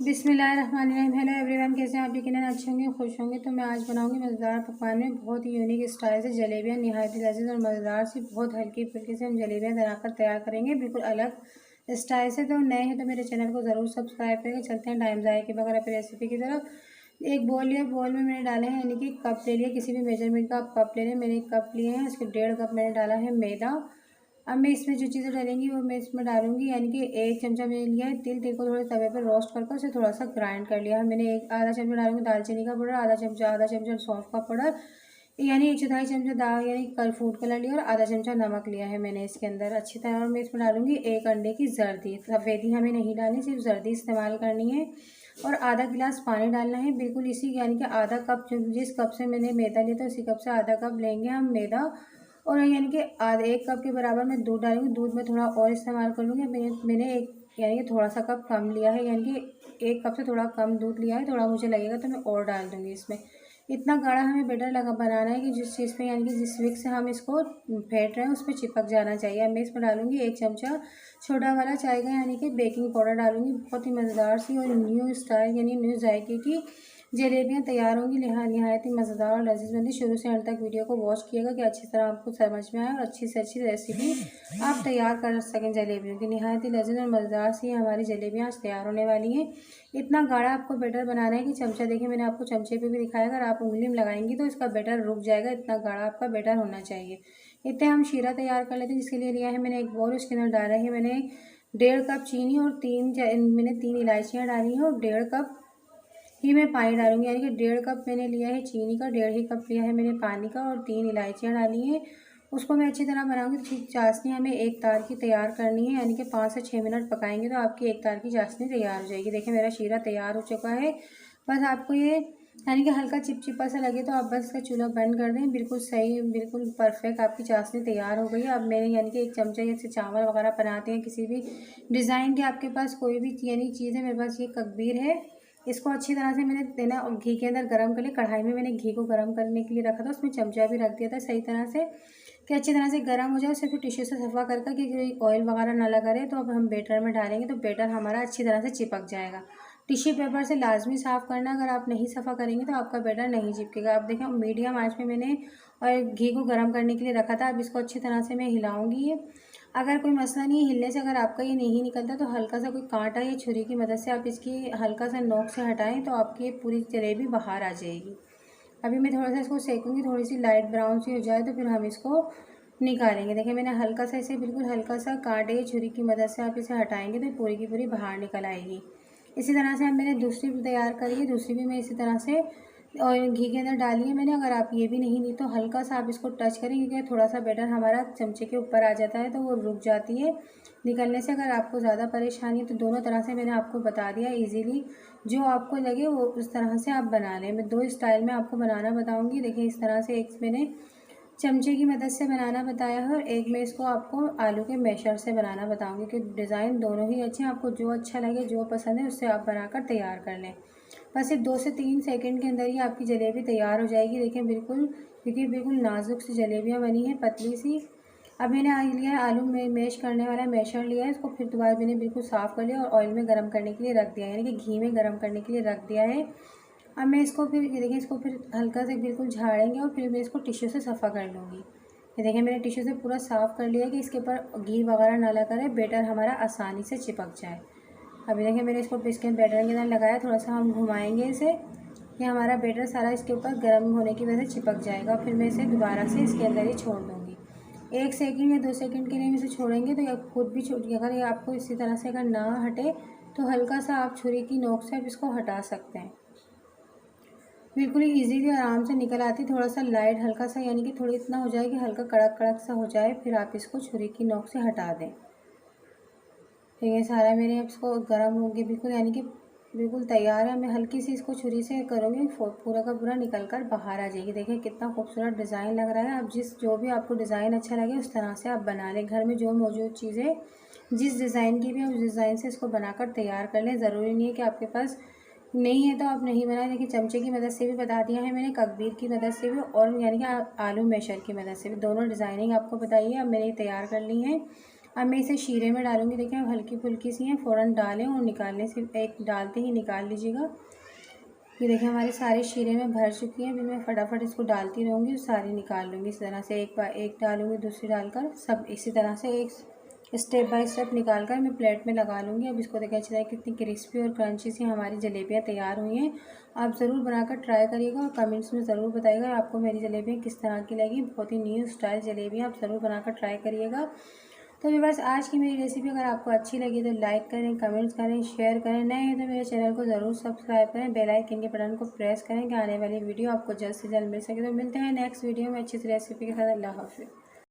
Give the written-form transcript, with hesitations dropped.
बिस्मिल्लाहिर्रहमानिर्रहीम। Hello everyone, कैसे हैं आप? यकीनन अच्छे होंगे, खुश होंगे। तो मैं आज बनाऊंगी मज़ेदार पकवान में बहुत ही यूनिक स्टाइल से जलेबियाँ, नहायत ही लजीज और मज़ेदार सी बहुत हल्की फुल्की से हम जलेबियाँ बनाकर तैयार करेंगे बिल्कुल अलग स्टाइल से। तो नए हैं तो मेरे चैनल को ज़रूर सब्सक्राइब करेंगे। चलते हैं टाइम ज़ाया के बगैर अपनी रेसिपी की तरफ। एक बोल लिया, बोल में मैंने डाले हैं यानी कि कप ले लिया, किसी भी मेजरमेंट का आप कप ले लें। मैंने एक कप लिए हैं, इसके 1.5 कप मैंने डाला है मैदा। अब मैं इसमें जो चीज़ें डालेंगी वो मैं इसमें डालूंगी, यानी कि 1 चमचा मैंने लिया है तिल। तिल को थोड़े तवे पर रोस्ट करके उसे थोड़ा सा ग्राइंड कर लिया है मैंने। एक आधा चमचा डालूंगी दालचीनी का पाउडर, आधा चमचा सौंफ का पाउडर, यानी 1/4 चमचा दाल यानी कल फूड कलर लिया, और आधा चमचा नमक लिया है मैंने इसके अंदर अच्छी तरह। और मैं इसमें डालूंगी 1 अंडे की जर्दी। सफ़ेदी हमें नहीं डालनी, सिर्फ जर्दी इस्तेमाल करनी है। और आधा गिलास पानी डालना है बिल्कुल इसी, यानी कि आधा कप, जिस कप से मैंने मैदा लिया था उसी कप से आधा कप लेंगे हम मैदा। और यानी कि आधे 1 कप के बराबर मैं दूध डालूंगी। दूध में थोड़ा और इस्तेमाल कर लूँगी। मैंने एक यानी कि थोड़ा सा कप कम लिया है, यानी कि 1 कप से थोड़ा कम दूध लिया है। थोड़ा मुझे लगेगा तो मैं और डाल दूँगी इसमें। इतना गाढ़ा हमें बैटर लगा बनाना है कि जिस चीज़ पे यानी कि जिस विक से हम इसको फेंट रहे हैं उस पर चिपक जाना चाहिए। मैं इसमें डालूंगी 1 चमचा छोटा वाला चाय का यानी कि बेकिंग पाउडर डालूंगी। बहुत ही मज़ेदार सी और न्यू स्टाइल यानी न्यू जायके की जलेबियाँ तैयार होंगी, नहायत ही मज़ेदार और लजीज बनती। शुरू से अंत तक वीडियो को वॉच किएगा कि अच्छी तरह आपको समझ में आए और अच्छी से अच्छी रेसिपी आप तैयार कर सकें जलेबियों की। नहायत ही लजीज और मज़ेदार सी हमारी जलेबियाँ आज तैयार होने वाली हैं। इतना गाढ़ा आपको बैटर बनाना है कि चमचा, देखिए मैंने आपको चमचे पे भी दिखाया, अगर आप उंगली में लगाएंगी तो इसका बैटर रुक जाएगा। इतना गाढ़ा आपका बैटर होना चाहिए। इतने हम शीरा तैयार कर लेते हैं, जिसके लिए लिया है मैंने एक बाउल। उसके अंदर डाला है मैंने 1.5 कप चीनी और मैंने 3 इलायचियाँ डाली हैं, और 1.5 कप ही मैं पानी डालूंगी, यानी कि 1.5 कप मैंने लिया है चीनी का, 1.5 ही कप लिया है मैंने पानी का, और 3 इलायचियाँ डाली हैं। उसको मैं अच्छी तरह बनाऊंगी। तो चाशनी हमें 1 तार की तैयार करनी है, यानी कि 5 से 6 मिनट पकाएंगे तो आपकी 1 तार की चाशनी तैयार हो जाएगी। देखिए मेरा शीरा तैयार हो चुका है। बस आपको ये यानी कि हल्का चिपचिपा सा लगे तो आप बस इसका चूल्हा बंद कर दें। बिल्कुल सही, बिल्कुल परफेक्ट आपकी चाशनी तैयार हो गई है। अब मैंने यानी कि 1 चमचा, जैसे चावल वगैरह बनाते हैं किसी भी डिज़ाइन के, आपके पास कोई भी यानी चीज़ है, मेरे पास ये ककबीर है। इसको अच्छी तरह से मैंने देना और घी के अंदर गरम कर लिया। कढ़ाई में मैंने घी को गरम करने के लिए रखा था, उसमें चमचा भी रख दिया था सही तरह से कि अच्छी तरह से गरम हो जाए। उसे फिर टिश्यू से सफ़ा करके कि कोई ऑयल वगैरह ना लगा रहे। तो अब हम बैटर में डालेंगे तो बैटर हमारा अच्छी तरह से चिपक जाएगा। टिश्यू पेपर से लाजमी साफ़ करना, अगर आप नहीं सफ़ा करेंगे तो आपका बैटर नहीं चिपकेगा। आप देखें मीडियम आंच में मैंने और घी को गर्म करने के लिए रखा था। अब इसको अच्छी तरह से मैं हिलाऊंगी। ये अगर कोई मसला नहीं है हिलने से, अगर आपका ये नहीं निकलता तो हल्का सा कोई कांटा या छुरी की मदद से आप इसकी हल्का सा नोक से हटाएं तो आपकी ये पूरी जलेबी बाहर आ जाएगी। अभी मैं थोड़ा सा इसको सेकूंगी, थोड़ी सी लाइट ब्राउन सी हो जाए तो फिर हम इसको निकालेंगे। देखिए मैंने हल्का सा इसे बिल्कुल हल्का सा कांटे या छुरी की मदद से आप इसे हटाएंगे तो पूरी की पूरी बाहर निकल आएगी। इसी तरह से अब मैंने दूसरी भी तैयार करी है, दूसरी भी मैं इसी तरह से और घी के अंदर डाली है मैंने। अगर आप ये भी नहीं तो हल्का सा आप इसको टच करें, क्योंकि थोड़ा सा बैटर हमारा चमचे के ऊपर आ जाता है तो वो रुक जाती है निकलने से। अगर आपको ज़्यादा परेशानी है तो दोनों तरह से मैंने आपको बता दिया इजीली, जो आपको लगे वो उस तरह से आप बना लें। मैं 2 स्टाइल में आपको बनाना बताऊँगी। देखिए इस तरह से एक मैंने चमचे की मदद से बनाना बताया है, और एक मैं इसको आपको आलू के मैशर से बनाना बताऊंगी कि डिज़ाइन दोनों ही अच्छे हैं। आपको जो अच्छा लगे, जो पसंद है उससे आप बनाकर तैयार कर लें। बस सिर्फ 2 से 3 सेकंड के अंदर ही आपकी जलेबी तैयार हो जाएगी। देखिए बिल्कुल, क्योंकि बिल्कुल नाजुक सी जलेबियाँ बनी हैं, पतली सी। अब मैंने आज लिया है आलू में मैश करने वाला मैशर लिया है। इसको फिर दोबारा मैंने बिल्कुल साफ़ कर लिया और ऑयल में गर्म करने के लिए रख दिया है, यानी कि घी में गर्म करने के लिए रख दिया है। अब मैं इसको फिर ये देखिए इसको फिर हल्का से बिल्कुल झाड़ेंगे और फिर मैं इसको टिश्यू से सफ़ा कर लूँगी। ये देखिए मैंने टिश्यू से पूरा साफ़ कर लिया है कि इसके ऊपर घी वगैरह ना लगा रहे, बैटर हमारा आसानी से चिपक जाए। अभी देखिए मैंने इसको इसके बैटर के अंदर लगाया, थोड़ा सा हम घुमाएंगे इसे, ये हमारा बैटर सारा इसके ऊपर गर्म होने की वजह से चिपक जाएगा। फिर मैं इसे दोबारा से इसके अंदर ही छोड़ दूँगी। 1 सेकंड या 2 सेकंड के लिए इसे छोड़ेंगे तो ये खुद भी छूट, अगर ये आपको इसी तरह से अगर ना हटे तो हल्का सा आप छुरी की नोक से आप इसको हटा सकते हैं। बिल्कुल ही ईज़िली आराम से निकल आती। थोड़ा सा लाइट हल्का सा यानी कि थोड़ी इतना हो जाए कि हल्का कड़क कड़क सा हो जाए, फिर आप इसको छुरी की नोक से हटा दें। तो ये सारा मेरे अब इसको गर्म हो गया बिल्कुल, यानी कि बिल्कुल तैयार है। मैं हल्की सी इसको छुरी से करूँगी, पूरा का पूरा निकल कर बाहर आ जाएगी। देखिए कितना खूबसूरत डिज़ाइन लग रहा है। अब जो भी आपको डिज़ाइन अच्छा लगे उस तरह से आप बना लें। घर में जो मौजूद चीज़ें जिस डिज़ाइन की भी उस डिज़ाइन से इसको बनाकर तैयार कर लें। ज़रूरी नहीं है कि आपके पास नहीं है तो आप नहीं बनाएं। देखिए चमचे की मदद से भी बता दिया है मैंने, ककबीर की मदद से भी, और यानी कि आलू मैशर की मदद से भी, दोनों डिज़ाइनिंग आपको बताइए। अब मैंने तैयार कर ली है। अब मैं इसे शीरे में डालूँगी। देखिए अब हल्की फुल्की सी हैं, फ़ौरन डालें और निकालने से एक डालते ही निकाल लीजिएगा। ये देखिए हमारे सारे शीरे में भर चुकी हैं। अभी मैं फटाफट इसको डालती रहूँगी और सारी निकाल लूँगी। इस तरह से एक बार एक डालूँगी, दूसरी डालकर सब इसी तरह से एक स्टेप बाय स्टेप निकाल कर मैं प्लेट में लगा लूँगी। अब इसको देखिए अच्छी तरह कितनी क्रिस्पी और क्रंची सी हमारी जलेबियाँ तैयार हुई हैं। आप ज़रूर बनाकर ट्राई करिएगा और कमेंट्स में ज़रूर बताइएगा आपको मेरी जलेबियाँ किस तरह की लगी। बहुत ही न्यू स्टाइल जलेबियाँ आप ज़रूर बनाकर ट्राई करिएगा। तो व्यूअर्स, आज की मेरी रेसिपी अगर आपको अच्छी लगी तो लाइक करें, कमेंट्स करें, शेयर करें। नए हैं तो मेरे चैनल को ज़रूर सब्सक्राइब करें, बेल आइकन के बटन को प्रेस करें कि आने वाली वीडियो आपको जल्द से जल्द मिल सके। तो मिलते हैं नेक्स्ट वीडियो में अच्छी सी रेसिपी के साथ। अल्लाह हाफ़िज़।